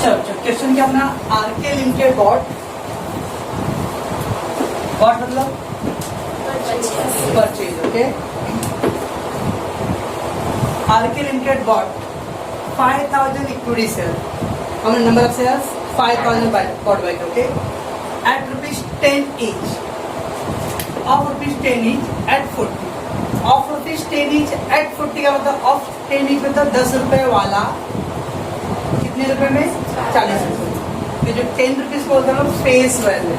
अच्छा क्वेश्चन क्या अपना आरके लिमिटेड बॉट मतलब purchase okay RK limited bought 5000 equity share how many number of shares 5000 bought back okay at rupees 10 each of rupees 10 each at 40 of rupees 10 each at 40 का मतलब of 10 each मतलब 10 रुपए वाला कितने रुपए में 40 रुपए जो 10 रुपीज बोलते हैं face value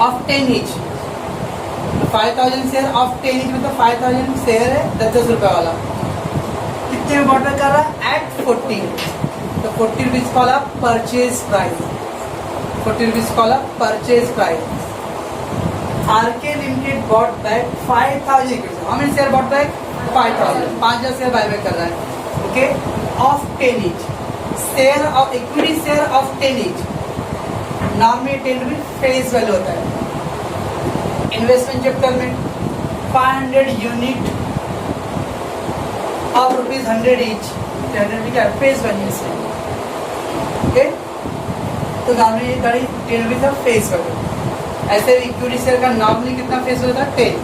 of 10 each 5000 share of 10 each मतलब 5000 शेयर है 10 रुपए वाला कितने में बॉट कर रहा है एट 40 तो 40 रुपीज वाला परचेज प्राइस 40 रुपीज वाला purchase price RK limited bought back 5000 equity how many share bought back 5000 share buy back कर रहा है okay of 10 each share of equity share of 10 each नाम में 10 रुपीज फेस वैल्यू होता है investment chapter में 500 unit of rupees 100 each 100 क्या face value से ओके तो नाम में ये गाड़ी 10 रुपीज का फेस वैल्यू ऐसे इक्विटी शेयर का नॉर्मली कितना फेस होता है 10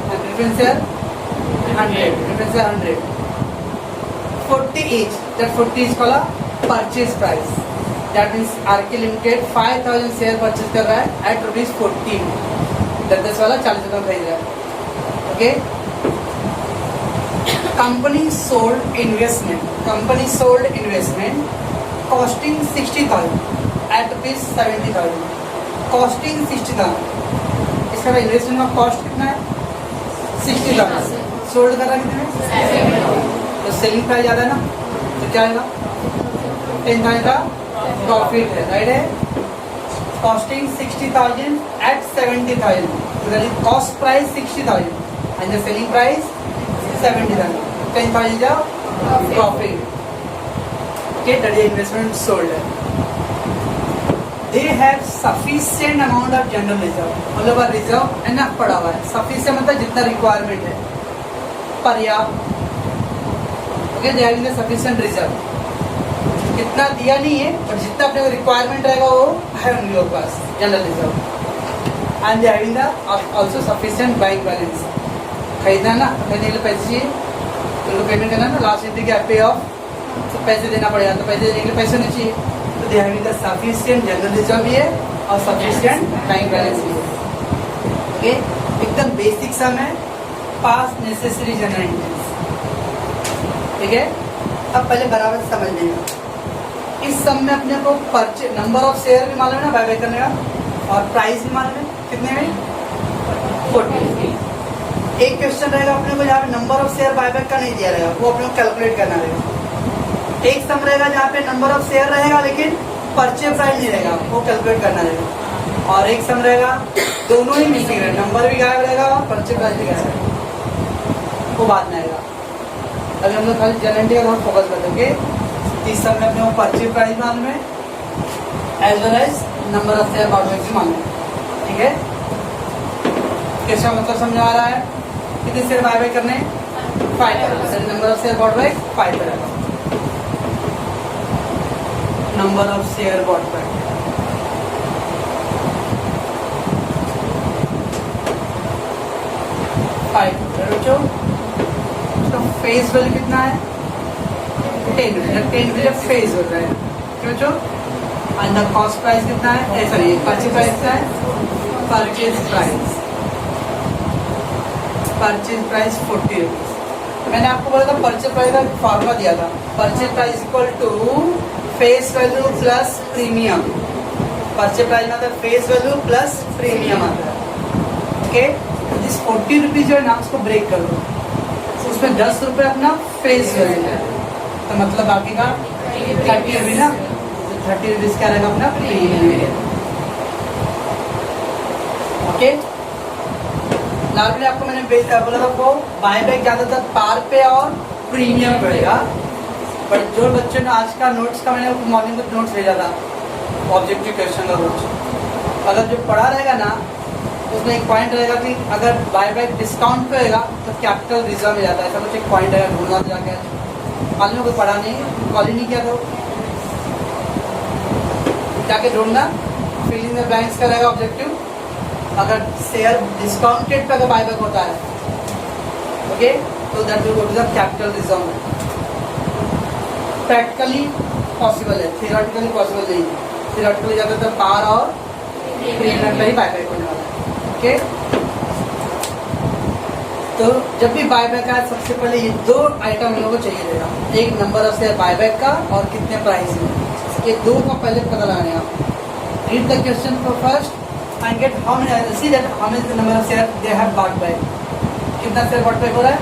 और preference share 100 preference share 100 40 each that 40 is वाला purchase price that means RK limited 5000 share purchase कर रहा है एट रुपीज 40 10 वाला 40 रुपये खरीद रहा है okay company sold investment costing 60,000 at rupees 70,000 costing 60,000 इसका इन्वेस्टमेंट का कॉस्ट कितना है 60,000 सोल्ड कर रहा है कितने में तो सेलिंग प्राइस ज़्यादा है ना तो क्या आएगा 10,000 का प्रॉफिट है राइट है costing 60,000 at 70,000 cost price 60,000 and the selling price 70,000 10,000 का profit okay that is investment sold they have sufficient amount of general reserve मतलब रिजर्व enough पड़ा हुआ है sufficient मतलब जितना रिक्वायरमेंट है पर्याप्त okay they have sufficient reserve कितना दिया नहीं है पर जितना अपने को रिक्वायरमेंट रहेगा वो है उन लोगों के पास general reserve and they having the also sufficient bank balance खरीदना ना खरीदने के लिए पैसे चाहिए उनको पेमेंट करना ना लास्ट एंट्री क्या पे ऑफ तो पैसे देना पड़ेगा तो पैसे देने के लिए पैसे नहीं चाहिए तो दे having the sufficient general reserve भी है और सफिशिएंट बैंक बैलेंस भी है ओके एकदम बेसिक सम है पास नेसेसरी जनरल इंटेंस ठीक है अब पहले बराबर समझ लेना इस सम में अपने को परचेज नंबर ऑफ शेयर भी मालूम है ना बाय करने का और प्राइस भी मालूम है कितने में 40 एक क्वेश्चन रहेगा अपने को जहाँ पे नंबर ऑफ शेयर बायबैक का नहीं दिया रहेगा वो अपने को कैलकुलेट करना रहेगा एक सम रहेगा जहाँ पे नंबर ऑफ शेयर रहेगा लेकिन परचेज प्राइस नहीं रहेगा वो कैलकुलेट करना रहेगा और एक सम रहेगा दोनों ही मिसिंग रहेगा नंबर भी गायब रहेगा और परचेज प्राइस भी गायब रहेगा वो बाद में आएगा अभी हम लोग खाली जनरल का बहुत फोकस कर देंगे इस सब में अपने को परचेज प्राइस मालूम है as well as number of share bought भी मालूम है ठीक है कैसा मतलब समझ आ रहा है कितने शेयर बाय करने 5 number of share bought buy 5 रहेगा number of share bought buy उसका फेस वैल्यू कितना है 10 जब फेस होता है क्यों जो एंड द कॉस्ट प्राइस कितना है सॉरी परचेज प्राइस कितना है परचेज प्राइस 40 रुपीज मैंने आपको बोला था परचेज प्राइस का फॉर्मूला दिया था purchase price equal to face value plus premium purchase price में आता है फेस वैल्यू प्लस प्रीमियम आता है ओके जिस 40 रुपीज जो है ना उसको ब्रेक कर दो उसमें 10 रुपये अपना फेस वैल्यू है तो मतलब बाकी का 30 रुपीज ना 30 रुपीज क्या रहेगा अपना प्रीमियम ओके लाल आपको मैंने बोला था वो बाय बैक ज़्यादातर पार पे और प्रीमियम पड़ेगा बट जो बच्चों ने आज का नोट्स का मैंने मॉर्निंग को नोट्स भेजा था ऑब्जेक्टिव क्वेश्चन का नोट्स अगर जो पढ़ा रहेगा ना उसमें एक पॉइंट रहेगा कि अगर बाय बैक डिस्काउंट पे होगा तो कैपिटल रिजर्व में जाता है ऐसा कुछ एक पॉइंट रहेगा ढूंढना जाके मालूम कोई पढ़ा नहीं कॉल ही नहीं किया तो जाके ढूंढना, फिल इन द ब्लैंक्स का रहेगा ऑब्जेक्टिव। अगर शेयर डिस्काउंटेड पे अगर बायबैक होता है, ओके, तो that will go to the capital reserve. Practically possible है, थियोरेटिकली पॉसिबल नहीं है। थियोरेटिकली ज़्यादातर पार और प्रीमियम पे ही बायबैक होने वाला है, ओके। तो जब भी बायबैक आए सबसे पहले ये दो आइटम हम लोगों को चाहिए रहेगा, एक नंबर ऑफ शेयर बायबैक का और कितने प्राइस में, ये दो का पहले पता लगाने आप। Read the question for first and gate how many, see that how many number of share they have bought back. कितना शेयर बॉट बैक हो रहा है,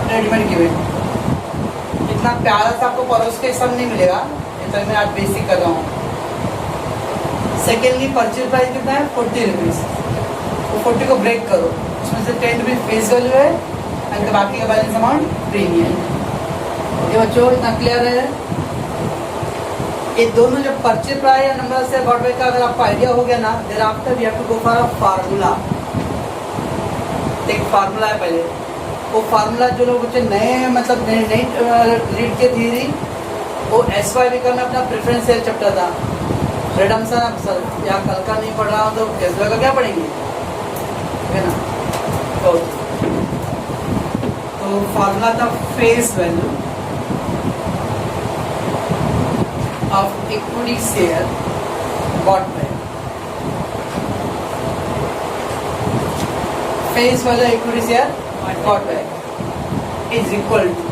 रेडीमेड गिवन। इतना प्यारा सा आपको परोस के सब नहीं मिलेगा, ये तो मैं आज बेसिक कर रहा हूँ। सेकेंडली परचेज प्राइस कितना है, 40 रुपीज़। वो 40 को ब्रेक करो, उसमें से 10 रुपीज़ फेस वैल्यू है एंड बाकी का बैलेंस अमाउंट प्रीमियम। ये बच्चों इतना क्लियर है। ये दोनों जब परचेज प्राइस या नंबर से बॉट बैक का अगर आपको आइडिया हो गया ना, there after we have to go for a formula. एक फार्मूला है पहले, वो फार्मूला जो लोग बच्चे नए मतलब नहीं रीड के थी, वो SYB में अपना प्रेफरेंस शेयर चैप्टर था, रिडम्पशन अब सर या कल का नहीं पढ़ रहा हूँ तो SYB का क्या पढ़ेंगे, है ना। तो फार्मूला था face value of equity share bought back. Face value equity share bought back is equal to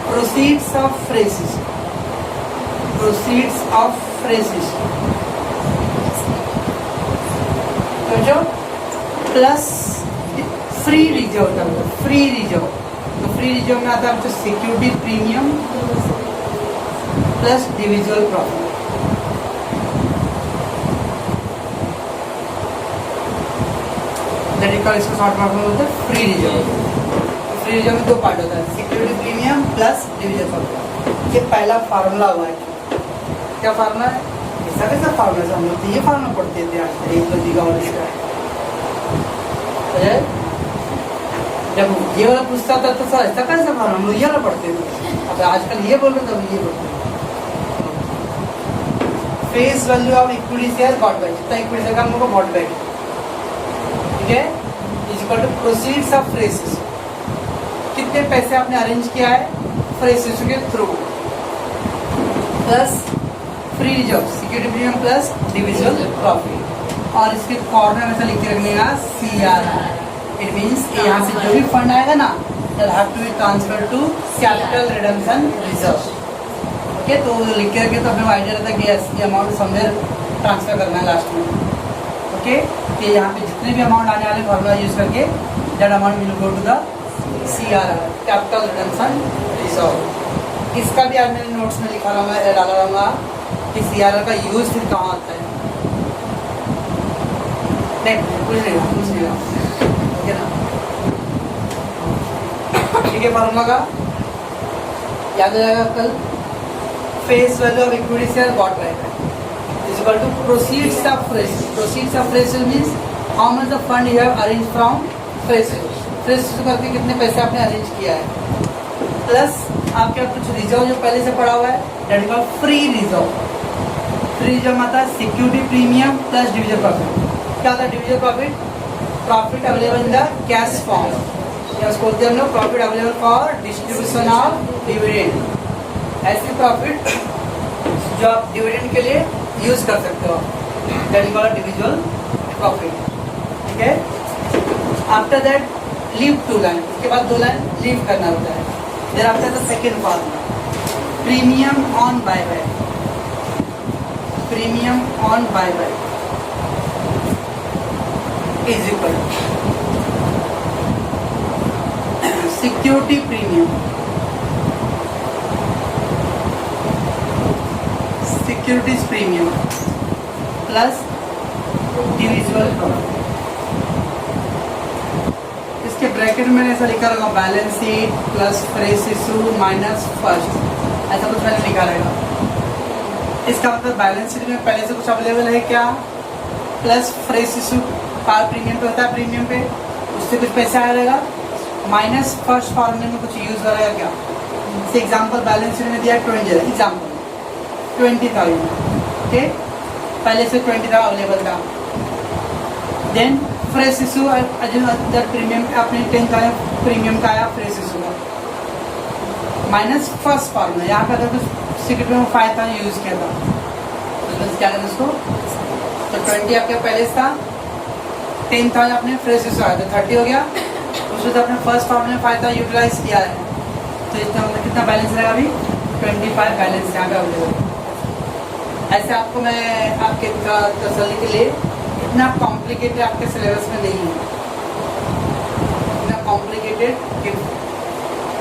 proceeds of fresh तो जो प्लस फ्री रिजर्व था, फ्री रिजर्व, तो फ्री रिजर्व में आता है security premium plus divisible profit. इसको short में बोलते हैं फ्री रिजर्व। फ्री रिजर्व में दो पार्ट होता है, security premium plus division profit. ये पहला फार्मूला हुआ है। क्या फार्मूला है, ऐसा कैसा फार्मूला है, हम लोग तो ये फार्मूला पढ़ते थे आज, एक तो जीगा और इसका जब ये वाला पूछता था तो सर ऐसा कैसा फार्मूला, हम लोग ये वाला पढ़ते थे। अब आजकल ये बोल रहे थे, ये बोलते face value of equity share bought back, जितना इक्विटी शेयर का हम लोग को बॉट बैक, ठीक है, is equal to proceeds of fresh issue. कितने पैसे आपने अरेंज किया है फ्रेश इशू के through, plus free reserve security premium plus divisible profit. और इसके कॉर्नर में से लिख के रखने का CRR। इट मीन्स यहाँ से जो भी फंड आएगा ना, that have to be transfer to capital redemption reserve. Okay, तो लिख के रखे तो हमें आइडिया रहता है कि ये अमाउंट समवेयर ट्रांसफर करना है लास्ट में। ओके, कि यहाँ पे जितने भी अमाउंट आने वाले फार्मूला यूज करके that amount will go to the CRR, capital redemption reserve. इसका भी आज मैंने नोट्स में लिखा रहूँगा, डाला रहूँगा कि CRR का यूज फिर कहाँ आता है। कुछ नहीं, ठीक है ना, ठीक है। फार्मूला का याद हो जाएगा कल। Face value of equity share bought back is equal to proceeds of fresh. Proceeds of fresh means how much the fund you have arrange from fresh. Fresh करके कितने पैसे आपने अरेंज किया है, प्लस आपके कुछ रिजर्व जो पहले से पड़ा हुआ है, that is called free reserve. Free reserve आता है security premium plus division profit. क्या होता है division profit, profit available in the cash form, या उसको बोलते हैं हम लोग profit available for distribution of dividend. ऐसे प्रॉफिट जो आप डिविडेंड के लिए यूज कर सकते हो, दैट इज कॉल्ड डिविजुअल प्रॉफिट, ठीक है। आफ्टर दैट लीव 2 लाइन, उसके बाद 2 लाइन लीव करना होता है। Then after the second formula premium on buyback, premium on buyback is equal security premium, securities premium plus divisible profit. इसके ब्रैकेट में ऐसा लिखा रहेगा balance sheet plus fresh issue minus first, ऐसा कुछ मैंने लिखा रहेगा। इसका मतलब बैलेंस शीट में पहले से कुछ अवेलेबल है क्या, plus fresh issue par premium पे होता है, प्रीमियम पे उससे कुछ पैसा आ जाएगा, माइनस फर्स्ट फॉर्मूले में कुछ यूज हो रहेगा क्या। जैसे एग्जाम्पल बैलेंस शीट में दिया 20 एग्जाम्पल 20,000, ओके, पहले से 20 था अवेलेबल था। Then fresh issue other premium आपने 10 का प्रीमियम का आया फ्रेश इशू का माइनस फर्स्ट फार्मूला। यहाँ पे अगर कुछ सीक्रेट में 5 था यूज किया था तो क्या करें उसको, तो 20 आपके पहले से था, 10 था आपने फ्रेश इशू आया तो 30 हो गया। उसमें तो आपने फर्स्ट फार्मूला में 5 था यूटिलाइज किया है तो इसका मतलब कितना बैलेंस रहेगा अभी 25 बैलेंस यहाँ पे अवेलेबल। ऐसे आपको मैं आपके तसल्ली के लिए, इतना कॉम्प्लिकेटेड आपके सिलेबस में नहीं है, इतना कॉम्प्लिकेटेड कि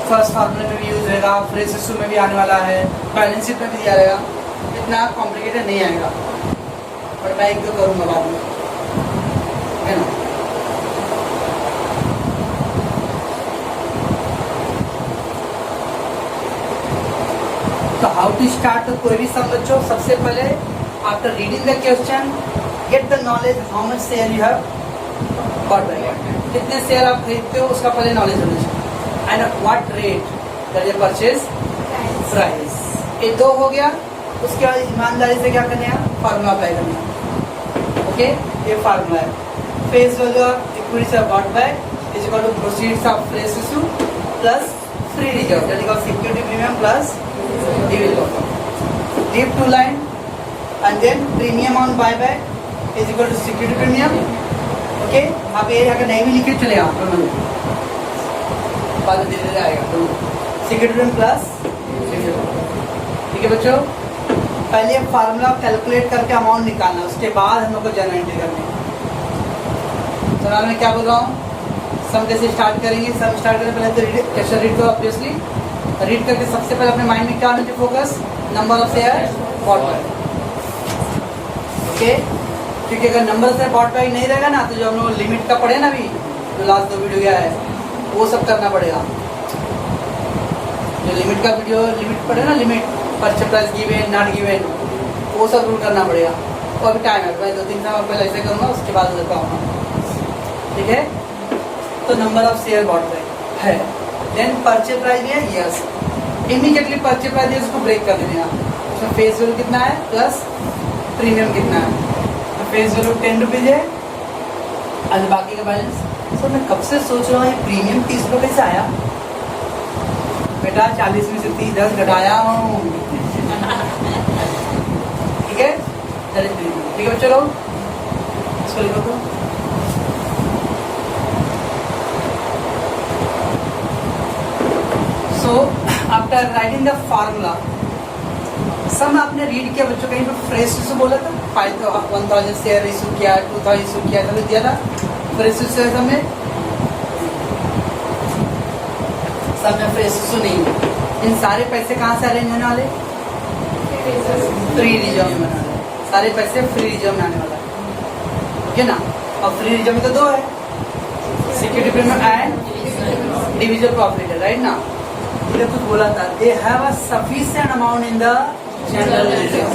फर्स्ट फार्मूले में भी यूज रहेगा, फ्रेश इशू में भी आने वाला है, बैलेंस शीट में भी दिया रहेगा, इतना कॉम्प्लिकेटेड नहीं आएगा। पर मैं एक दो करूँगा बाद में, है ना। तो हाउ टू स्टार्ट, तो कोई भी सम बच्चों, सबसे पहले after reading the question get the knowledge how much share you have bought by, कितने शेयर आप खरीदते हो उसका पहले नॉलेज होना चाहिए, and what rate that you purchase price. ये दो हो गया। उसके बाद ईमानदारी से क्या करना है, फार्मूला अप्लाई करना है। ओके, ये फार्मूला है, face value of equity of bought by is equal to proceeds of fresh issue plus free reserve that is called security premium plus dividend. Leave two line and then premium on buyback is equal to security premium. Okay, आप ये अगर नहीं भी लिखे चलेगा बाद में धीरे-धीरे आएगा तो security premium plus ठीक है बच्चों। पहले फार्मूला कैलकुलेट करके अमाउंट निकालना, उसके बाद हम लोग को जर्नल एंट्री करनी है। सवाल में क्या बोल रहा हूँ, सम कैसे स्टार्ट करेंगे, सम स्टार्ट करने पहले तो क्वेश्चन रीड करो ऑब्वियसली, रीड करके सबसे पहले अपने माइंड में क्या होना चाहिए focus, number of share bought by. Okay, क्योंकि अगर नंबर से बॉट बाय नहीं रहेगा ना तो जो हम लोग लिमिट का पढ़े ना अभी जो लास्ट 2 वीडियो गया है वो सब करना पड़ेगा। जो लिमिट का वीडियो लिमिट पढ़े ना, limit purchase price given not given, वो सब रूल करना पड़ेगा। तो अभी टाइम है, मैं 2-3 साल पहले ऐसे करूँगा, उसके बाद बताऊँगा। ठीक है, तो number of share bought by है, देन परचेज प्राइस भी है, यस इमीडिएटली परचेज प्राइस है उसको ब्रेक कर देना। उसमें फेस वैल्यू कितना है प्लस प्रीमियम कितना है, तो फेस वैल्यू 10 रुपीज़ है और बाकी का बैलेंस। सर मैं कब से सोच रहा हूँ ये प्रीमियम 30 रुपये से आया, बेटा 40 में से 10 घटाया हूँ। ठीक है, ठीक है चलो इसको लिखो तो आफ्टर राइटिंग द फार्मूला सम आपने रीड किया बच्चों, कहीं पर फ्रेश इशू बोला था, 1000 शेयर इशू किया, 2000 इशू किया था, दिया था फ्रेश इशू है सब में फ्रेश इशू नहीं। इन सारे पैसे कहाँ से अरेंज होने वाले, फ्री रिजर्व में आने वाले, सारे पैसे फ्री रिजर्व में आने वाला है, ठीक है ना। और फ्री रिजर्व में तो 2 है, security premium and division profit है, राइट ना। कुछ बोला था, they have a sufficient amount in the general reserve,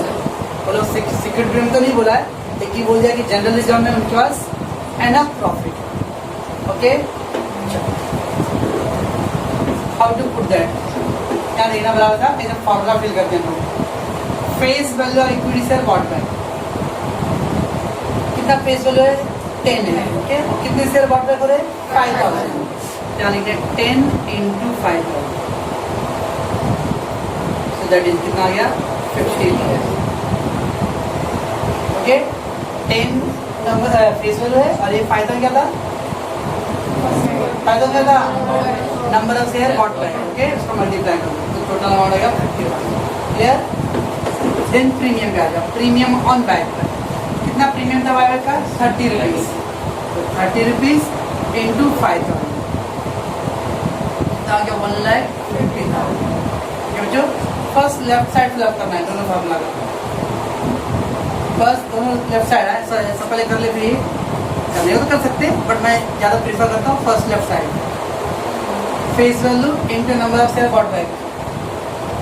बोलो सिक्योरिटी प्रीमियम तो नहीं बोला है, लेकिन बोल दिया कि जनरल रिजर्व में उनके पास enough profit. Okay, how to put that, क्या देखना बराबर था, ऐसा फॉर्मूला फिल करते हैं हम। Face value equity share bought by, कितना फेस वैल्यू है 10 है, ओके, कितने शेयर बॉट बाय करे 5000, क्या लिखते हैं 10 × 5000, दैट इज कितना आ गया 50। ओके, 10 नंबर फेस वैल्यू है और ये फायदा क्या था, फायदा क्या था number of share bought by, okay, उसको मल्टीप्लाई करो तो टोटल अमाउंट आएगा 51। क्लियर। देन प्रीमियम क्या आ गया, प्रीमियम ऑन बाय कितना प्रीमियम था बाय का 30 रुपीज, तो 30 रुपीज × 5000 कितना आ गया 1,50,000। जो फर्स्ट लेफ्ट साइड फिलअप करना है दोनों फार्मूला का, फर्स्ट दोनों लेफ्ट साइड है, ऐसा पहले कर ले, फिर करने को तो कर सकते हैं बट मैं ज़्यादा प्रीफर करता हूँ first left side. Face value into number of share bought back,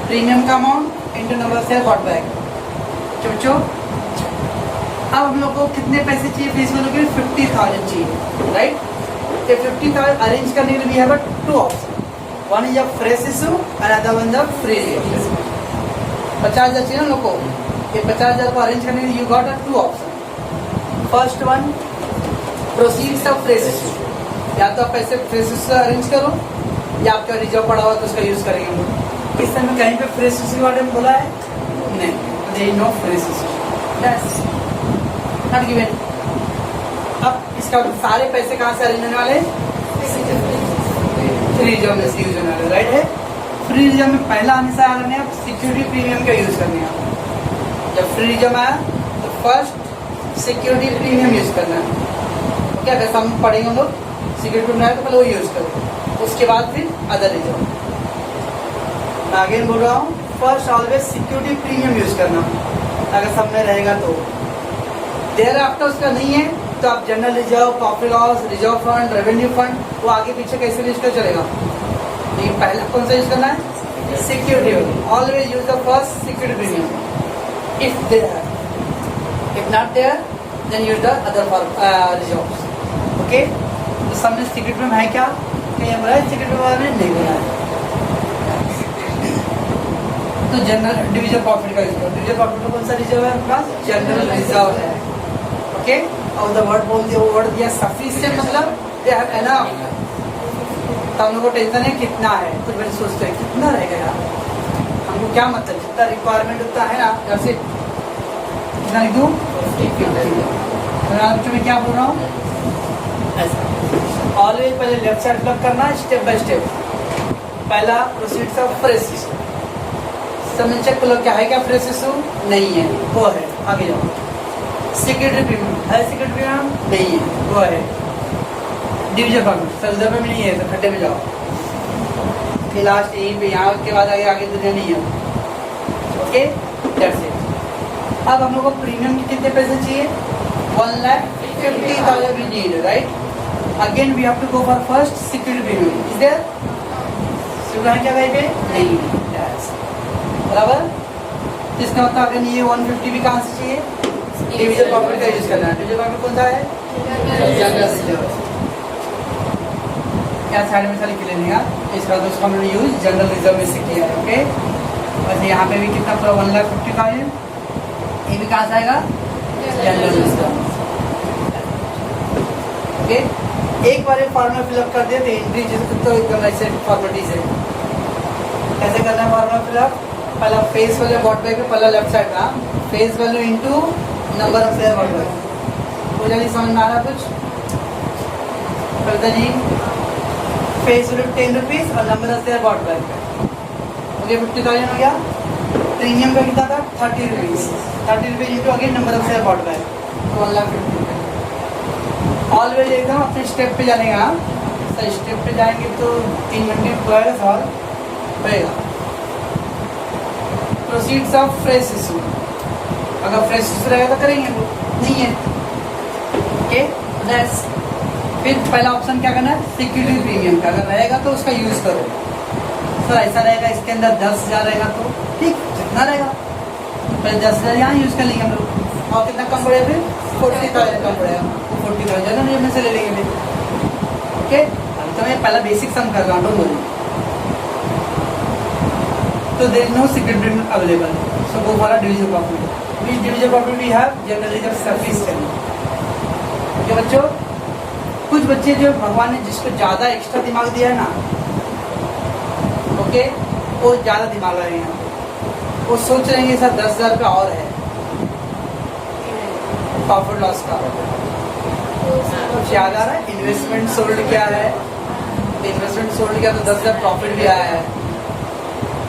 premium का amount into number of share bought back. बच्चों अब हम लोग को कितने पैसे चाहिए फेस वैल्यू के लिए, 50,000 चाहिए, राइट। तो 50,000 अरेंज करने के लिए we have 2 option, one is a fresh issue and other one the free. 50,000 चाहिए ना लोग को, ये 50,000 को अरेंज करने के लिए you got a 2 option. First one, proceeds of fresh issue. या तो आप पैसे फ्रेश इशू अरेंज करो या आपका रिजर्व पड़ा हुआ तो उसका यूज करेंगे हम लोग. इस समय कहीं पे फ्रेश इशू के बारे में बोला है नहीं. There is no fresh issue. That's not given. अब इसका सारे पैसे कहाँ से अरेंज होने वाले? फ्री रिजर्व में से यूज होने वाले. राइट है. फ्री रिजर्व में पहला हमेशा आ करने सिक्योरिटी प्रीमियम का यूज करने हैं. जब फ्री रिजर्व आया तो फर्स्ट सिक्योरिटी प्रीमियम यूज करना है. क्या वैसा हम पढ़ेंगे हम लोग सिक्योरिटी प्रीमियम तो पहले वो यूज करो, उसके बाद फिर अदर रिजर्व. मैं अगेन बोल रहा हूँ first always security premium use करना अगर सब में रहेगा तो. देयर आफ्टर उसका नहीं है तो आप general reserve, profit loss, reserve fund, revenue fund वो आगे पीछे कैसे यूज कर चलेगा. लेकिन पहला कौन सा यूज करना है? Security. Always use the first security premium if there. If not there then use the other reserves. Okay. तो सब में सिक्योरिटी प्रीमियम है क्या? कहीं बोला है सिक्योरिटी प्रीमियम में नहीं बोला है. तो जनरल डिविजन प्रॉफिट का यूज करो. डिविजन प्रॉफिट में कौन सा रिजर्व है? आपका जनरल रिजर्व है. ओके. और द वर्ड बोल दिया, वो वर्ड दिया सफिशिएंट मतलब दे हैव एनफ. तो हम लोग को टेंशन है कितना है, तो फिर सोचते हैं कितना रहेगा यार, हमको क्या मतलब जितना रिक्वायरमेंट उतना है ना. जैसे कितना लिख दूँ? मैं क्या बोल रहा हूँ ऐसा. ऑलवेज पहले लेफ्ट साइड फिलअप करना स्टेप बाय स्टेप. पहला प्रोसीड्स ऑफ फ्रेश इशू. सब चेक करो क्या है, क्या फ्रेश इशू नहीं है वो है. आगे जाओ. सिक्योरिटी प्रीमियम है, सिक्योरिटी प्रीमियम नहीं है वो है. डिविजन फंड सब में नहीं है तो खड्डे में जाओ. फिर लास्ट यहीं पे यहाँ के बाद आगे आगे दुनिया नहीं है. ओके. That's it. अब हम लोग को प्रीमियम के कितने पैसे चाहिए? 1,50,000 we need. Right. Again we have to go for first security premium. Is there? सुना है क्या कहीं पे? नहीं. बराबर. इसका मतलब अगर ये 150 भी कहाँ से चाहिए? डिविजन प्रॉफिट का यूज करना है. डिविजन प्रॉफिट कौन सा है? General reserve. क्या साइड में लिख लेगा. इसका तो उसका हमने यूज जनरल रिजर्व में से किया है. ओके. वैसे यहाँ पे भी कितना पूरा 1,50,000 का है. ये भी कहाँ से आएगा? General reserve. ओके. एक बार ये फॉर्मूला फिलअप कर दिया तो एंट्री तो एकदम ऐसे फॉर्मेलिटीज है. कैसे करना है फॉर्मूला फिलअप? पहला फेस वैल्यू बॉट बैक में पहला लेफ्ट साइड का face value into number of share bought back. मुझे नहीं समझ में आ रहा कुछ? करता जी फेस वैल्यू 10 रुपीज और number of share bought back. Okay. 50,000 हो गया. प्रीमियम का कितना था? 30 rupees. 30 rupees into again number of share bought back तो 1,50,000. ऑलवेज एकदम अपने स्टेप पे जाने का. स्टेप पे जाएंगे तो 3 घंटे पूरा सवाल रहेगा. Proceeds of fresh issue. अगर फ्रेश इशू रहेगा तो करेंगे, नहीं है. ओके. फिर पहला ऑप्शन क्या करना है? सिक्योरिटी प्रीमियम का. अगर रहेगा तो उसका यूज करो. तो ऐसा रहेगा इसके अंदर 10,000 रहेगा तो ठीक जितना रहेगा पहले 10,000 यहाँ यूज कर लेंगे हम लोग. और कितना कम पड़ेगा? फिर 40,000 कम पड़ेगा. 40,000 में से ले लेंगे फिर. ओके. तो मैं पहला बेसिक सम कर रहा हूँ. तो there is no security premium available. So go for a division profit. Which division profit we have? General reserve sufficient. Okay बच्चों. कुछ बच्चे जो भगवान ने जिसको ज़्यादा एक्स्ट्रा दिमाग दिया है ना, ओके, वो ज़्यादा दिमाग रहे हैं. वो सोच रहे हैं सर 10,000 रुपये और है प्रॉफिट लॉस का. कुछ याद आ रहा है? इन्वेस्टमेंट सोल्ड क्या है? इन्वेस्टमेंट सोल्ड किया तो 10,000 प्रॉफिट भी आया है.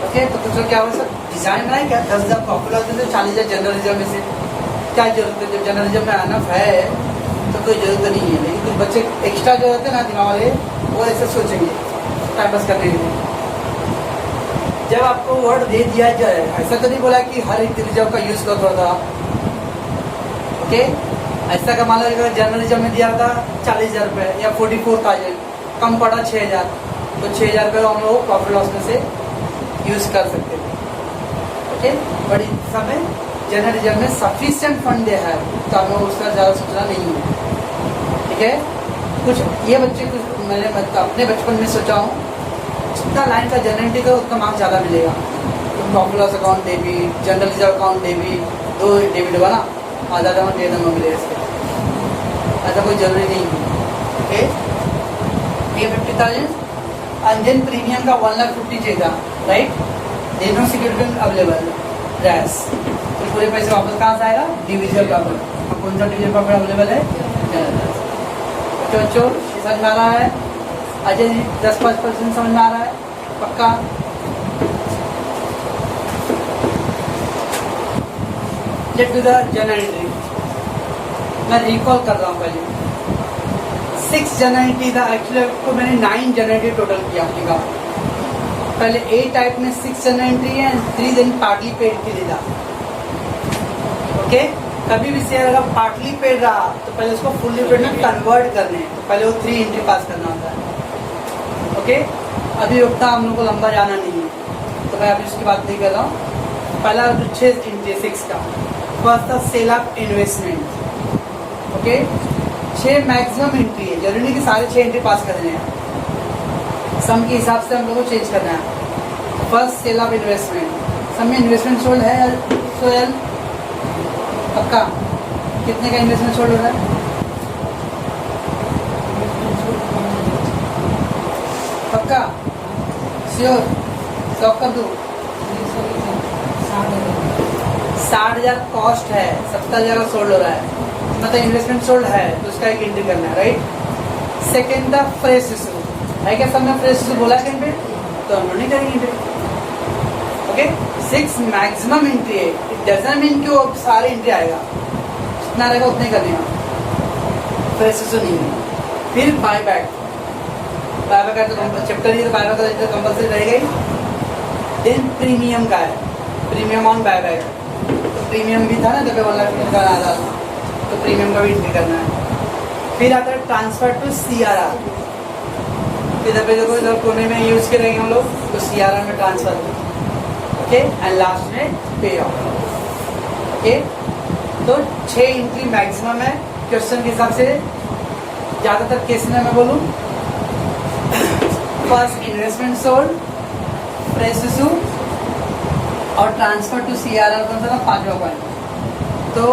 ओके. तो कुछ क्या हो सर डिजाइन बनाए क्या? 10,000 प्रॉफिट लॉस में 40,000 जनरल रिजर्व में से क्या जरूरत है? जब जनरल रिजर्व में अनफ है तो कोई जरूरत नहीं है. लेकिन कुछ बच्चे एक्स्ट्रा जो होते हैं ना दिमाग वाले वो ऐसे सोचेंगे टाइम पास करने के लिए. जब आपको वर्ड दे दिया जाए ऐसा तो नहीं बोला कि हर एक रिजर्व का यूज कर थोड़ा था. ओके. ऐसा का मान लो जनरल रिजर्व में दिया था 40,000 रुपये या 44,000 कम पड़ा 6,000 तो 6,000 रुपये हम लोग प्रॉफिट लॉस में से यूज कर सकते थे. ओके. बड़ी समय जनरल रिजर्व में सफिशिएंट फंड है तो हमें उसका ज़्यादा सोचना नहीं है. ठीक है. कुछ ये बच्चे कुछ मैंने अपने बचपन में सोचा हूँ जितना लाइन का जनरेटिव करो उतना मार्क्स ज़्यादा मिलेगा. तो profit loss account debit, general reserve account debit, 2 debit हुआ ना, आधा अमाउंट दे दूँगा मिले इसके, ऐसा कोई जरूरी नहीं है। ओके, ये 50,000 एंड देन प्रीमियम का 1,50,000 चाहिए, राइट। दोनों सिक्योरिटी अवेलेबल रैस, तो पूरे पैसे वापस कहाँ से आएगा, डिविजन प्रॉफिट। कौन सा डिविजन प्रॉफिट अवेलेबल है, बच्चों समझ में आ रहा है। अजय 10-5% समझ में आ रहा है, पक्का। Let's do the journal entry. मैं रिकॉल कर रहा हूँ पहले 6 जर्नल एंट्री था, एक्चुअली आपको मैंने 9 जर्नल एंट्री टोटल किया आपने कहा। पहले ए टाइप में 6 जर्नल एंट्री है, 3 दिन पार्टली पेड के लिए था। ओके, कभी भी शेयर अगर पार्टली पेड रहा तो पहले उसको फुल्ली पेड में कन्वर्ट करने हैं, तो पहले वो 3 एंट्री पास करना होता है। ओके, अभी उतना हम लोग को लंबा जाना नहीं है, तो मैं अभी उसकी बात नहीं कर रहा हूँ। पहला 6 एंट्री 6 का फर्स्ट था sale of investment. Okay, 6 maximum entry है, जरूरी नहीं कि सारे 6 एंट्री पास करने हैं, सम के हिसाब से हम लोग को चेंज करना है। फर्स्ट सेल ऑफ इन्वेस्टमेंट, सब में इन्वेस्टमेंट सोल्ड है सोहेल, पक्का। कितने का इन्वेस्टमेंट सोल्ड हो रहा है, पक्का श्योर, स्टॉक कर दूँ। 60,000 कॉस्ट है, 70,000 का सोल्ड हो रहा है, मतलब इन्वेस्टमेंट सोल्ड है, तो उसका एक एंट्री करना है, right. Second the fresh issue है, क्या सबने फ्रेश इशू बोला कहीं पे, तो हम लोग नहीं करेंगे। ओके, 6 मैक्सिमम एंट्री है, इट डजंट मीन कि वो सारे एंट्री आएगा, जितना रहेगा उतने करने का, फ्रेश इशू नहीं है। फिर बायबैक का तो चैप्टर ही, तो बायबैक का कंपल्सरी रहेगा ही। देन प्रीमियम का है, प्रीमियम ऑन बायबैक, तो प्रीमियम भी था ना, जब 1,50,000 का आ रहा था, तो प्रीमियम का भी एंट्री करना है। फिर आता है ट्रांसफर टू CRR, इधर पे देखो, इधर कोने में यूज करेंगे हम लोग, तो CRR में ट्रांसफर। ओके, एंड लास्ट में पे ऑफ। ओके, तो 6 एंट्री मैक्सिमम है क्वेश्चन के हिसाब से। ज़्यादातर केस में मैं बोलूँ, first investment sold, fresh issue और ट्रांसफर टू CRR कौन सा था, 5वां पॉइंट। तो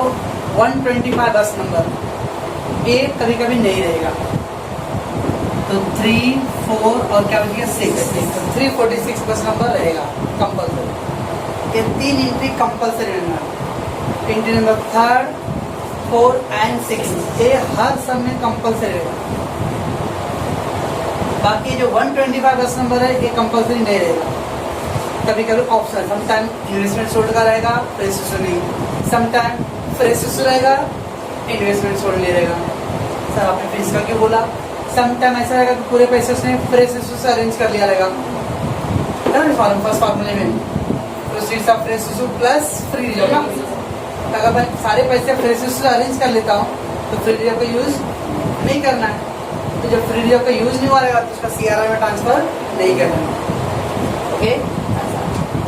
125 बस नंबर ए कभी कभी नहीं रहेगा, तो 3, 4 और क्या बच गया 6, 346 बस नंबर रहेगा कंपल्सरी। ये 3 एंट्री कंपल्सरी रहना, एंट्री नंबर 3, 4 एंड 6 ये हर सब में कंपल्सरी रहेगा। बाकी जो 125 बस नंबर है ये कंपल्सरी नहीं रहेगा, कभी कभी ऑप्शन, समटाइम इन्वेस्टमेंट सोल्ड का रहेगा, फ्रेश इशू नहीं, समटाइम फ्रेश इशू रहेगा, इन्वेस्टमेंट सोल्ड नहीं रहेगा। सर आपने फ्रीज का क्यों बोला, समटाइम ऐसा रहेगा कि पूरे पैसे उसने फ्रेश इशू से अरेंज कर लिया रहेगा, फर्स्ट फार्मूले में, proceeds of fresh issue plus free reserve ना। अगर मैं सारे पैसे फ्रेश इशू से अरेंज कर लेता हूँ तो फ्री रिजर्व का यूज नहीं करना है, तो जब फ्री रिजर्व का यूज नहीं हुआ रहेगा तो उसका CRR में ट्रांसफर नहीं करना है। ओके,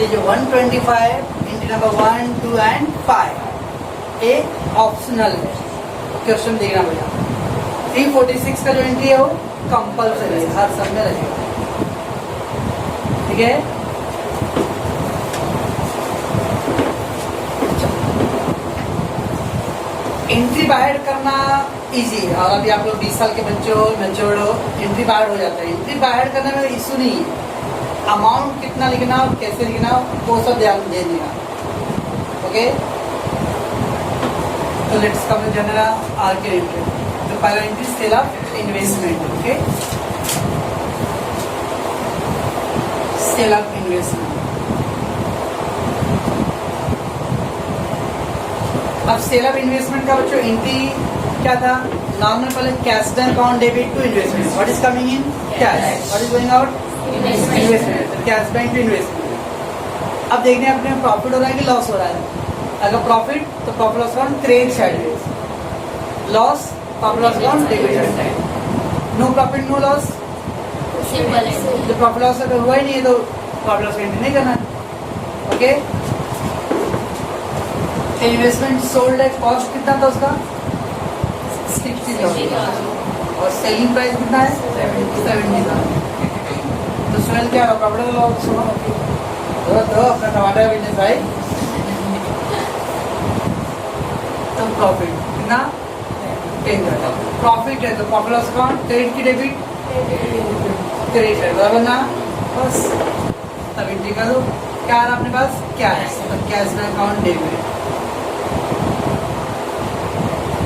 ये जो 125 एंट्री नंबर 1, 2 एंड 5 ये ऑप्शनल है, क्वेश्चन देखना पड़ेगा। 346 का जो एंट्री है वो कंपल्सरी है, हर सब में रहेगा, ठीक है। एंट्री बाहर करना इजी है, और अभी आप लोग 20 साल के बच्चे हो, मैच्योर्ड हो, एंट्री बाहर हो जाता है। एंट्री बाहर करने में इशू नहीं है, अमाउंट कितना लिखना और कैसे लिखना वो सब ध्यान दे देगा। ओके, तो लेट्स कम जनरल आर के एंट्री। तो पहला entry sale of investment. Okay, sale of investment. अब सेल ऑफ इन्वेस्टमेंट का बच्चों एंट्री क्या था, नॉर्मल पहले cash account debit to investment, what is coming in cash, what is going out investment, cash bank to investment. अब देखने अपने profit हो रहा है कि लॉस हो रहा है, अगर प्रॉफिट तो profit loss account credit side, loss profit loss account debit side, no profit no loss, जो प्रॉफिट लॉस अगर हुआ ही नहीं है तो प्रॉफिट लॉस एंट्री नहीं करना है। ओके, इन्वेस्टमेंट सोल्ड है, कॉस्ट कितना था उसका 60,000 और सेलिंग प्राइस कितना है 70,000। तो स्वेल क्या होगा, प्रॉफिट लॉस होगा, तो तो अपना टमाटर बिजनेस भाई। तो प्रॉफिट कितना 10,000 प्रॉफिट है, तो प्रॉफिट लॉस अकाउंट क्रेडिट की डेबिट क्रेडिट है बराबर ना, बस तब एंट्री कर दो। क्या आ रहा अपने पास कैश, तो कैश में अकाउंट डेबिट,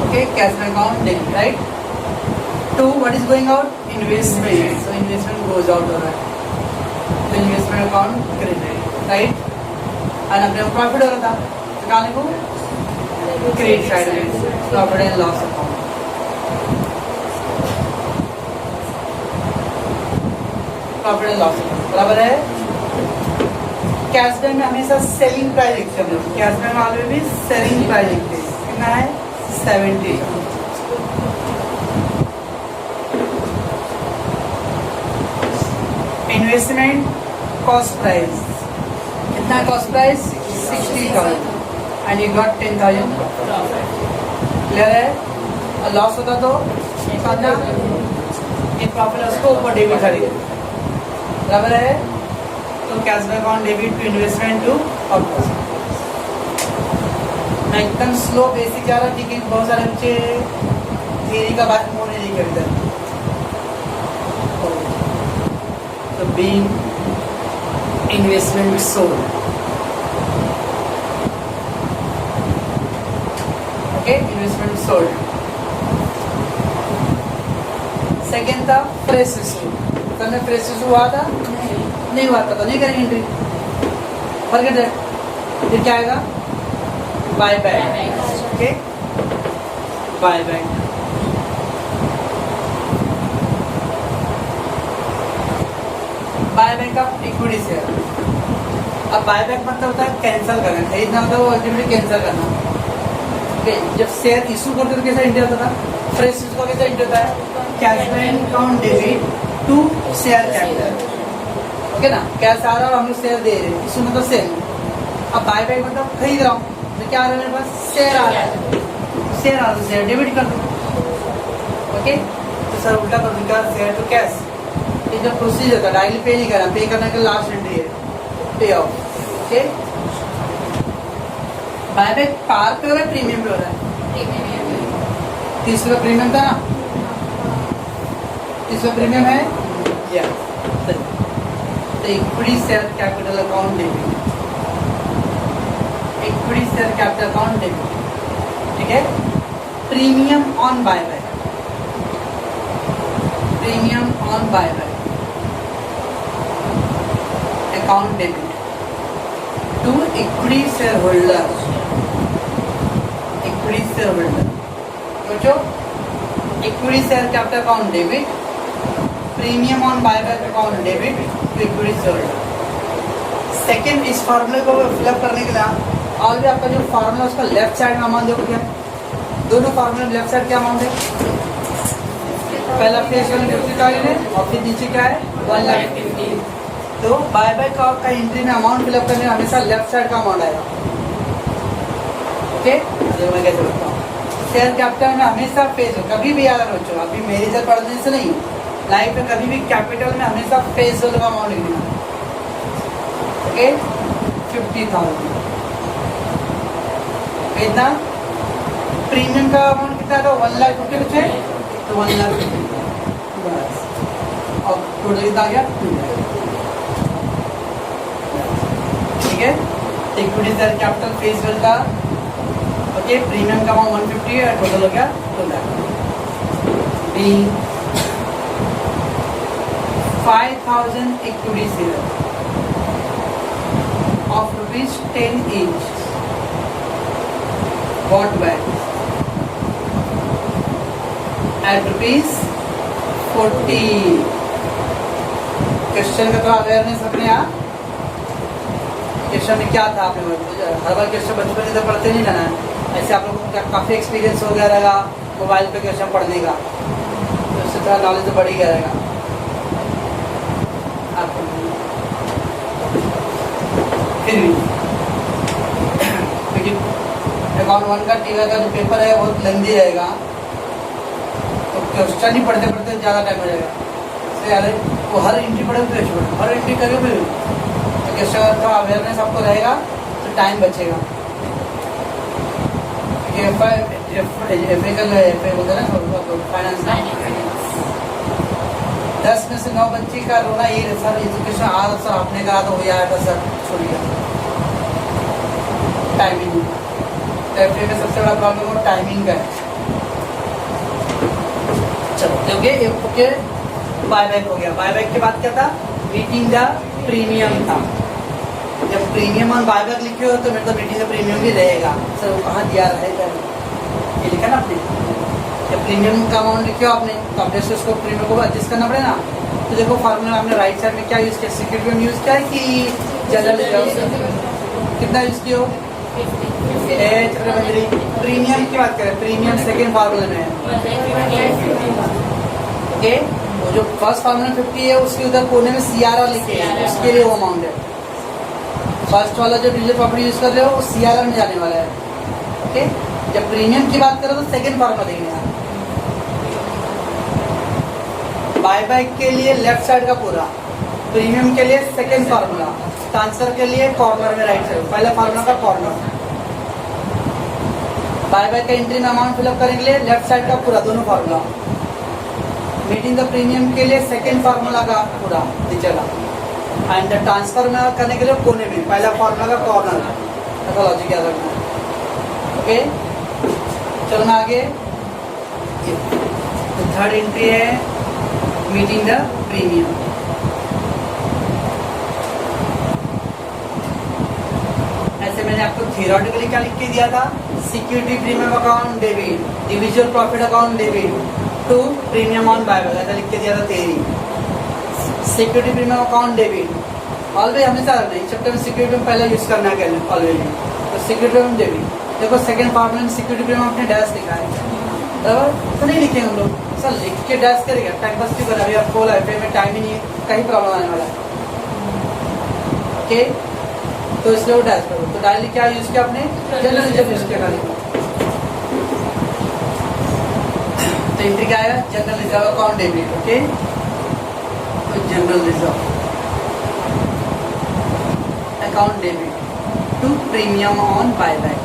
ओके कैश में account debit right. To what is going out investment, so investment goes out हो रहा है, तो इन्वेस्टमेंट अकाउंट क्रेडिट राइट। और अपने प्रॉफिट हो रहा था तो कहाँ लिखो क्रेडिट साइड में profit and loss account. Profit and loss account बराबर है। कैश बैंक में हमेशा सेलिंग प्राइस लिखते हैं, कैश बैंक वाले भी सेलिंग प्राइस लिखते हैं, कितना है 70। इन्वेस्टमेंट कॉस्ट प्राइस कितना cost price 60,000 and you got 10,000 clear है। और लॉस होता तो कितना एक प्रॉफिट उसको ऊपर डेबिट करिए बराबर है। तो cash bank account debit to investment to output. मैं एकदम स्लो बेसिक जा रहा क्योंकि बहुत सारे बच्चे थियरी का बात मोड़ नहीं करते। तो being investment sold, okay investment sold. Second था फ्रेश इशू, तब में फ्रेश इशू हुआ था नहीं हुआ था तो नहीं करेंगे एंट्री, फॉरगेट दैट। फिर क्या आएगा buy back, okay buy back. Buy back of equity share. अब बाय बैक मतलब होता है कैंसिल करना, खरीदना होता है वो अल्टीमेटली कैंसिल करना। ओके जब शेयर इशू करते तो कैसा एंट्री होता था, फ्रेश इशू का कैसा एंट्री होता है cash bank account debit to share capital, okay ना। कैश आ रहा है और हम लोग शेयर दे रहे हैं, इशू मतलब सेल। अब बाय बैक मतलब खरीद रहा हूँ तो क्या आ रहा है मेरे पास शेयर आ रहा है, शेयर आ रहा है शेयर डेबिट कर दो, ओके। तो सर उल्टा कर दूँ क्या शेयर टू कैश, ये जो प्रोसीजर था डायरेक्टली पे नहीं करना, पे करने का लास्ट एंट्री है पे ऑफ, ओके। बायबैक पार पे हो रहा है प्रीमियम पे हो रहा है, 30 रुपये प्रीमियम था ना, 30 रुपये प्रीमियम है या तो equity share capital account debit, equity share capital account debit, ठीक है। Premium on buyback, premium on buyback account debit to equity share holder, equity share holder सोचो equity share capital account debit, premium on buyback account debit to equity share holder. Second इस फार्मूले को fill up करने के लिए और भी आपका जो फार्मूला उसका लेफ्ट साइड में अमाउंट देखो क्या, दोनों फार्मूले लेफ्ट साइड क्या अमाउंट है, पहला फेस वैल्यू 50,000 है और फिर नीचे क्या है 1,50,000। तो बायबैक का एंट्री में अमाउंट फिलअप करने में हमेशा लेफ्ट साइड का अमाउंट आएगा, ओके। तो मैं कैसे बताता हूँ शेयर कैपिटल में हमेशा फेस हो, कभी भी याद रखो, अभी मेरे इधर पढ़ने से नहीं लाइफ में कभी भी कैपिटल में हमेशा फेस वैल्यू का अमाउंट लिखना, ओके 50,000 इतना। प्रीमियम का अमाउंट कितना था 1,50,000 कुछ है तो 1,50,000 बस, और टोटल कितना आ गया 2,00,000, ठीक है। Equity share capital face value का ओके, प्रीमियम का अमाउंट 150 है, टोटल हो गया 2,00,000। 5,000 equity share of ₹10 each bought back at ₹40। Question का थोड़ा अवेयरनेस अपने यहाँ, क्वेश्चन में क्या था आपने हर बार क्वेश्चन बचपन में तो पढ़ते नहीं ना, ऐसे आप लोगों को काफ़ी एक्सपीरियंस हो गया रहेगा मोबाइल पे क्वेश्चन पढ़ने का, तो उससे थोड़ा नॉलेज तो बढ़ ही गया रहेगा आपको। फिर भी क्योंकि अकाउंट 1 का टीवा का जो पेपर है बहुत लेंदी रहेगा, तो क्वेश्चन ही पढ़ते पढ़ते ज़्यादा टाइम हो जाएगा। इससे यार वो हर एंट्री पढ़े तो हर एंट्री करें फिर गेस्ट का थोड़ा अवेयरनेस आपको रहेगा तो टाइम बचेगा। फाइनेंस 10 में से 9 बच्चे का रोना ये सर एजुकेशन आज सर आपने कहा तो हो जाएगा था सर, छोड़िए टाइमिंग। एफए का सबसे बड़ा प्रॉब्लम वो टाइमिंग का है। चलो ओके ओके, बाय बैक हो गया। बाय बैक के बाद क्या था? मीटिंग द प्रीमियम था। जब प्रीमियम और बाय बैक लिखे हो तो मेरे तो मीटिंग द प्रीमियम भी रहेगा। सर वो कहाँ दिया रहेगा, ये लिखा ना आपने। जब प्रीमियम का अमाउंट लिखे हो आपने तो अपने से उसको प्रीमियम को एडजस्ट करना पड़ेगा ना। तो देखो फार्मूला आपने राइट साइड में क्या यूज किया? सिक्योरिटी में यूज किया है कि जनरल कितना यूज किया हो? प्रीमियम की बात करें, प्रीमियम सेकेंड फार्मूले में है। ओके, वो जो फर्स्ट फार्मूला 50 है उसके उधर कोने में CRR लिखे हैं, उसके लिए वो अमाउंट है। फर्स्ट वाला जो डिजिटल प्रॉपर्टी यूज कर रहे हो वो CRR में जाने वाला है। ओके, जब प्रीमियम की बात करो तो सेकेंड फार्मूला देंगे यहाँ। बाय बैक के लिए लेफ्ट साइड का पूरा, प्रीमियम के लिए सेकेंड फार्मूला, ट्रांसफर के लिए कॉर्नर में राइट साइड पहला फार्मूला का कॉर्नर। बाय बैक का एंट्री में अमाउंट फिलअप करने के लिए लेफ्ट साइड का पूरा दोनों फार्मूला। मीटिंग द प्रीमियम के लिए सेकेंड फार्मूला का पूरा नीचेगा। एंड ट्रांसफर में करने के लिए कोने में पहला फार्मूला का कॉर्नर। लॉजिक याद रखना। ओके, चलो मैं आगे। थर्ड एंट्री है मीटिंग द प्रीमियम। ऐसे मैंने आपको थियोरेटिकली क्या लिख के दिया था? Security premium account debit, individual profit account debit to premium on buy back, ऐसा लिख के दिया था theory. Security premium account debit always हमेशा नहीं, चैप्टर में सिक्योरिटी में पहले यूज करना है ऑलवेज। तो सिक्योरिटी प्रीमियम डेबिट देखो सेकंड फार्मूला में सिक्योरिटी प्रीमियम अपने डैश लिखा है, बराबर? तो नहीं लिखे हम लोग, सर लिख के डैश करेगा टाइम पास क्यों कर? अभी आपको लाइफ में टाइम ही नहीं, कहीं प्रॉब्लम आने वाला है। ओके, तो इसलिए वो डैश करो। तो डायरेक्टली क्या यूज किया आपने? जनरल रिजर्व यूज किया खाली। तो एंट्री क्या आया? General reserve account debit. Okay, तो general reserve account debit to premium on buy back.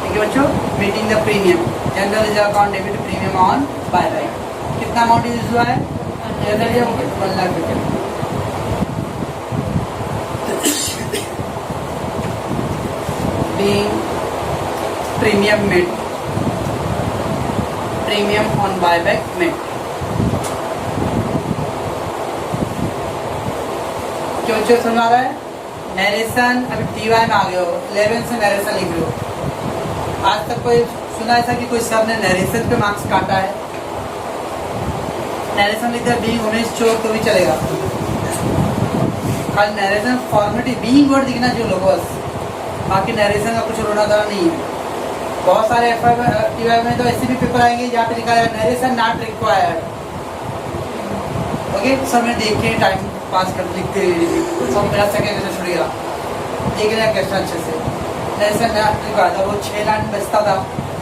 ठीक है बच्चों, meeting the premium general reserve account debit premium on buy back. कितना अमाउंट यूज हुआ है? 1 लाख रुपये। Being premium met, premium on buyback met। क्यों समझ आ रहा है? नरेशन अभी TY में आ गए हो, 11 से नरेशन लिख लो। आज तक कोई सुना ऐसा कि कोई सर ने नरेशन पे मार्क्स काटा है? नरेशन लिखा बीइंग उमेश चोर तो भी चलेगा, खाली नरेशन फॉर्मेलिटी बीइंग वर्ड दिखना चाहिए लोगों बस, बाकी नरेशन का कुछ रोना धोना नहीं है। बहुत सारे TY में तो ऐसे भी पेपर आएंगे जहाँ पे लिखा है नरेशन नॉट रिक्वायर्ड। ओके, सब में देखिए टाइम पास कर लिखते सब मेरा सेकेंड कैसे छुड़ गया, देख रहे हैं क्वेश्चन अच्छे से। नरेशन नॉट रिक्वायर्ड, वो 6 लाइन बचता था,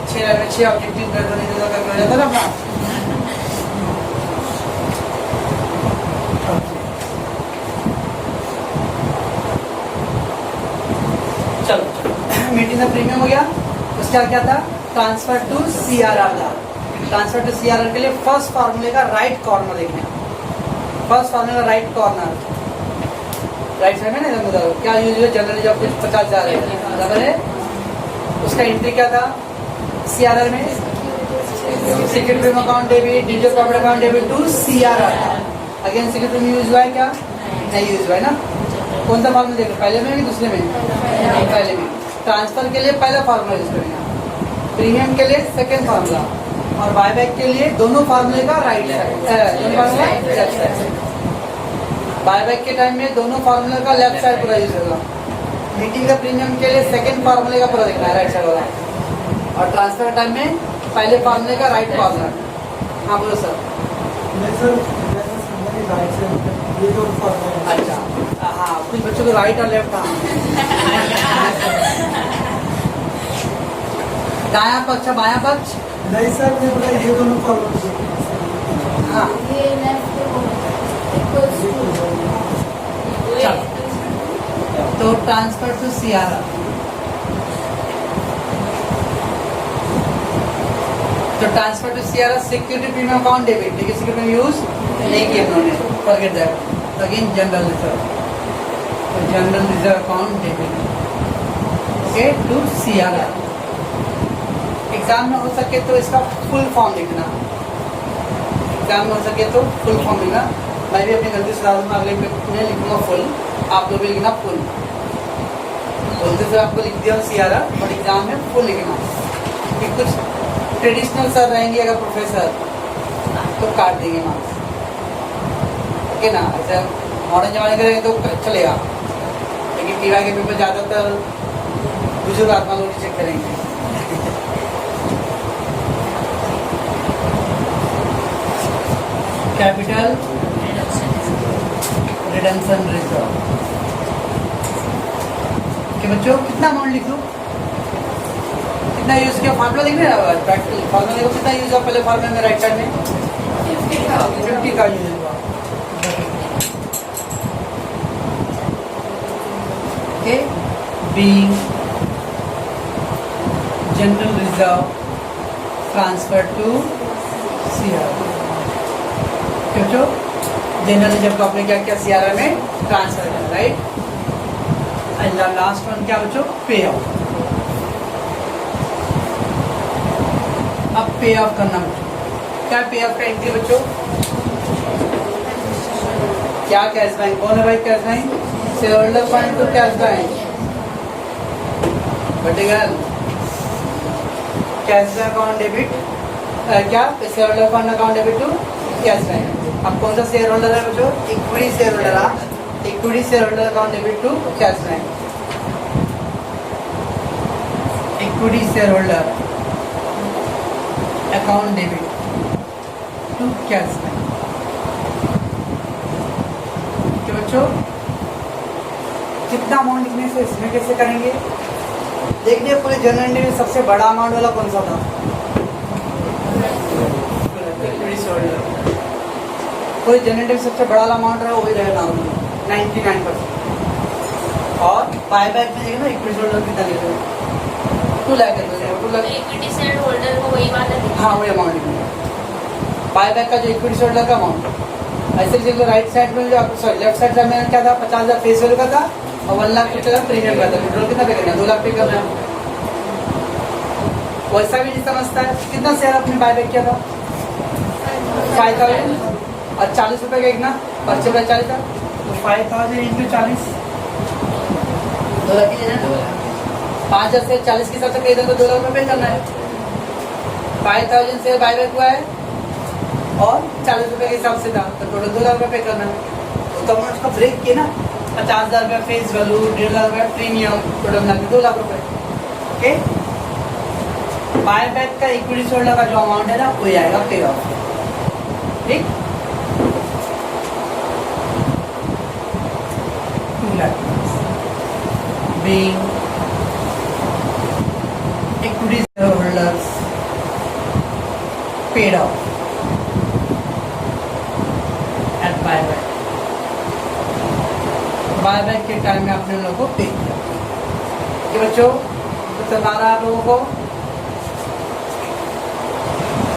6 लाइन में 6 ऑब्जेक्टिव कर जाता था अपना। चलो मीटिंग का प्रीमियम हो गया। उसका क्या था? ट्रांसफर टू CRR था। ट्रांसफर टू CRR के लिए फर्स्ट फार्मूले का राइट कॉर्नर देखना। फर्स्ट फार्मूले का राइट कॉर्नर राइट साइड में ना क्या यूज है? जनरली जब कुछ 50,000 है बराबर है, उसका एंट्री क्या था? CRR में security premium account debit, digital property account debit to CRR था। अगेन सिक्योरिटी में यूज हुआ है क्या? नहीं यूज हुआ है ना। कौन सा फार्मूला देखो? पहले में कि दूसरे में? पहले में। ट्रांसफर के लिए पहला फार्मूला यूज करेंगे, प्रीमियम के लिए सेकेंड फार्मूला, और बायबैक के लिए दोनों फार्मूले का right side, left side. Buyback के टाइम में दोनों फार्मूले का लेफ्ट साइड पूरा यूज होगा। मीटिंग का प्रीमियम के लिए सेकेंड फार्मूले का पूरा देखना है राइट साइड वाला, और ट्रांसफर टाइम में पहले फार्मूले का राइट फार्मूला। हाँ बोलो सर। अच्छा हाँ, कुछ बच्चों को राइट और लेफ्ट। हाँ दायां पक्ष बायां पक्ष नहीं सर, ये दोनों फॉर्मूले। हाँ ये लेफ्ट इक्वल्स चलो तो ट्रांसफर टू सियारा, तो transfer to CRR security premium account debit, लेकिन सिक्योरिटी प्रीमियम यूज नहीं किया उन्होंने, forget that. Again general reserve, तो general reserve account debit okay to CRR. Exam में हो सके तो इसका फुल फॉर्म लिखना, एग्जाम में हो सके तो फुल फॉर्म लिखना। मैं भी अपनी गलती सुधार दूंगा, अगले पेपर में लिखूंगा फुल, आप लोग भी लिखना फुल। बोलते से आपको लिख दिया सियारा, और एग्जाम में फुल लिखना। कि कुछ ट्रेडिशनल सर रहेंगे अगर प्रोफेसर तो काट देंगे मार्क्स, ओके ना। ऐसा मॉडर्न जमाने के रहेंगे तो चलेगा, लेकिन टीवा के पेपर ज़्यादातर बुजुर्ग आत्मा लोग चेक करेंगे। कैपिटल रिडम्पशन रिजर्व के बच्चों कितना अमाउंट लिख लूँ, कितना यूज किया, फार्मूला लिख रहे हैं प्रैक्टिकल फार्मूला देखो कितना यूज हुआ। पहले फार्मूला में राइट साइड में 50 का यूज हुआ, okay. Being general reserve transfer to CRR, बच्चों जनरल रिजर्व को आपने क्या किया, सियारा में ट्रांसफर किया, राइट। एंड लास्ट वन क्या बच्चों, पे ऑफ। अब पे ऑफ करना बच्चों, क्या पे ऑफ का एंट्री बच्चों, क्या कैश बैंक, कौन है भाई cash bank, share holder fund to cash bank, बटेगा कैश बैंक अकाउंट डेबिट, क्या share holder fund account debit to cash bank. अब कौन सा शेयर होल्डर है बच्चों, equity share holder, equity share holder account debit to cash bank, equity share holder account debit to cash bank. तो बच्चों कितना amount लिखने से इसमें कैसे करेंगे, देखिए पूरे जनरल एंट्री में सबसे बड़ा अमाउंट वाला कौन सा था, कोई जनरल में सबसे बड़ा अमाउंट रहा वही रहेगा 99%। और बाय बैक में देखिए ना इक्विटी होल्डर कितना लेते हैं, 2 लाख है, 2 लाख इक्विटी शेयर होल्डर को वही वाला है। हाँ वही अमाउंट लिखना, बाय बैक का जो इक्विटी होल्डर का अमाउंट। ऐसे चलिए राइट साइड में जो सॉरी लेफ्ट साइड में क्या था, 50,000 फेस वैल्यू का था और 1 लाख का प्रीमियम का था। टोटल कितना पे करना है, 2 लाख पे करना है। वैसा भी नहीं समझता है, कितना शेयर अपने बाय बैक किया था, 5,000 और 40 रुपए का एक ना, 40 था, तो 5,000 इंटू 40, 2 लाख की जगह 5,000 से 40 के हिसाब से खरीदा तो 2 लाख रुपए पे करना है। 5,000 से बाय बैक हुआ है और 40 रुपए के हिसाब से था, तो टोटल 2 लाख रुपए करना है। तो हमने उसका ब्रेक किया ना, 50,000 रुपये फेस वैल्यू, 1.5 लाख रुपये प्रीमियम, टोटल मिला के 2 लाख रुपए, ओके। बाय बैक का इक्विटी होल्डर का जो अमाउंट है ना वही आएगा पे ऑफ, ठीक। 2 lakh being equity shareholders paid off at buyback, buyback के टाइम में आपने लोगों को पे किया। कि बच्चों तो हमारा आप लोगों को